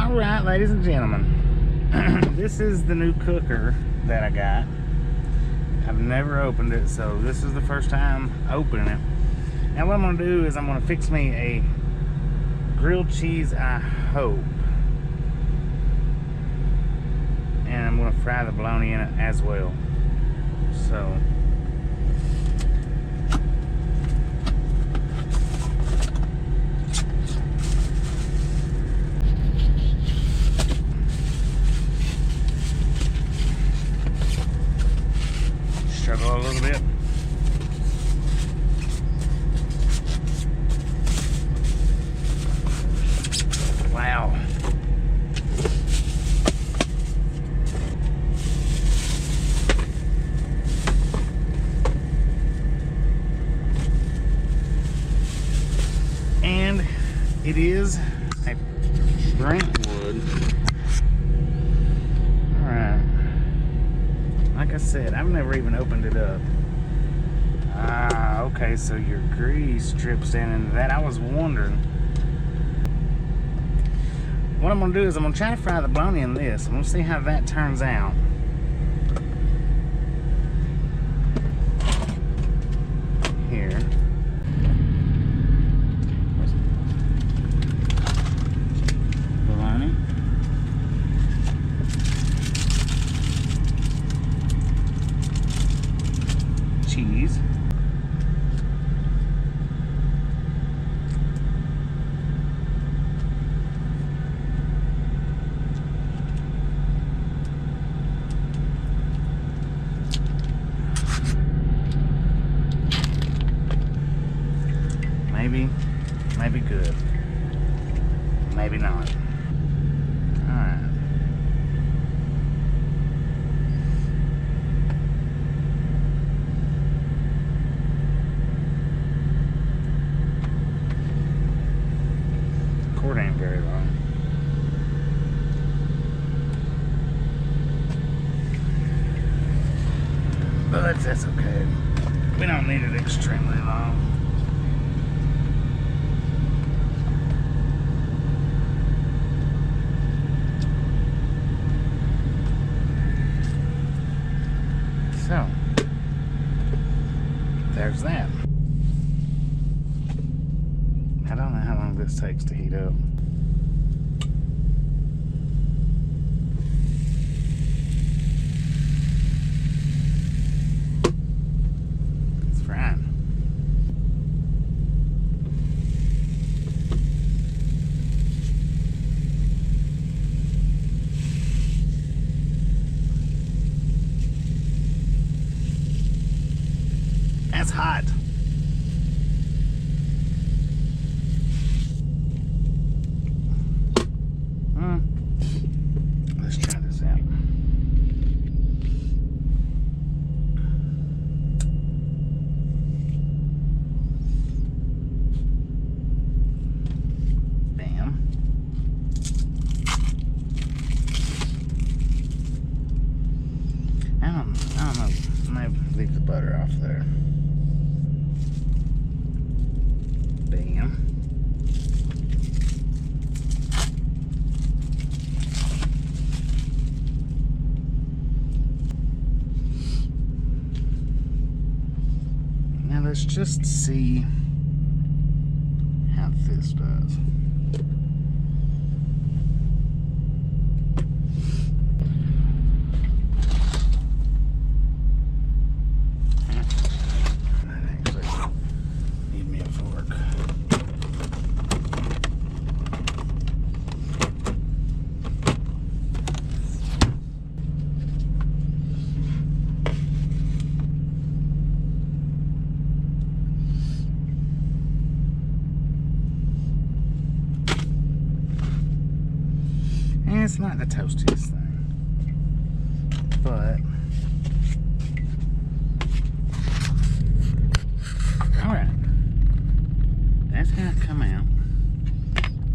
Alright, ladies and gentlemen, this is the new cooker that I got. I've never opened it, so this is the first time opening it. Now what I'm going to do is I'm going to fix me a grilled cheese, I hope. And I'm going to fry the bologna in it as well. So struggle a little bit. Wow. And it is a Brentwood. Alright. Like I said, I've never even opened it up. Ah, okay, so your grease drips down into that. I was wondering. What I'm going to do is I'm going to try to fry the bologna in this. I'm going to see how that turns out. Here. Bologna. Cheese. Maybe good. Maybe not. Alright. Cord ain't very long. But that's okay. We don't need it extremely long. So, there's that. I don't know how long this takes to heat up. It's frying. That's hot. Let's try this out. Bam. I don't know. Maybe leave the butter off there. Bam. Now let's just see how this does. It's not the toastiest thing, but alright, that's how it come out.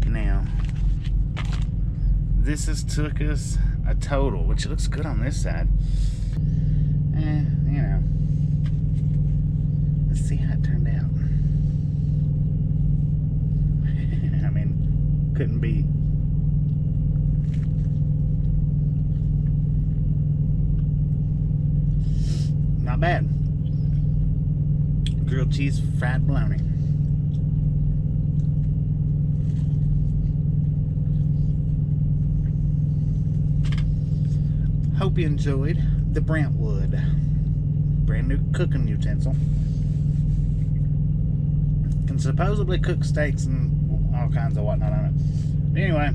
Now, this has took us a total, which looks good on this side. You know, let's see how it turned out. I mean, couldn't be Not bad. Grilled cheese, fried bologna. Hope you enjoyed the Brentwood. Brand new cooking utensil. Can supposedly cook steaks and all kinds of whatnot on it. But anyway,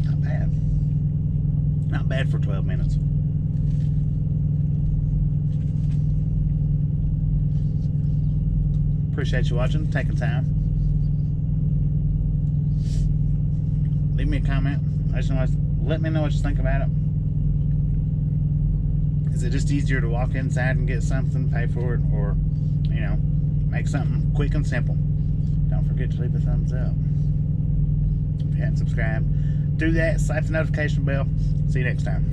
not bad. Not bad for 12 minutes. Appreciate you watching, taking time. Leave me a comment. Let me know what you think about it. Is it just easier to walk inside and get something, pay for it, or, you know, make something quick and simple? Don't forget to leave a thumbs up. If you haven't subscribed, do that. Slap the notification bell. See you next time.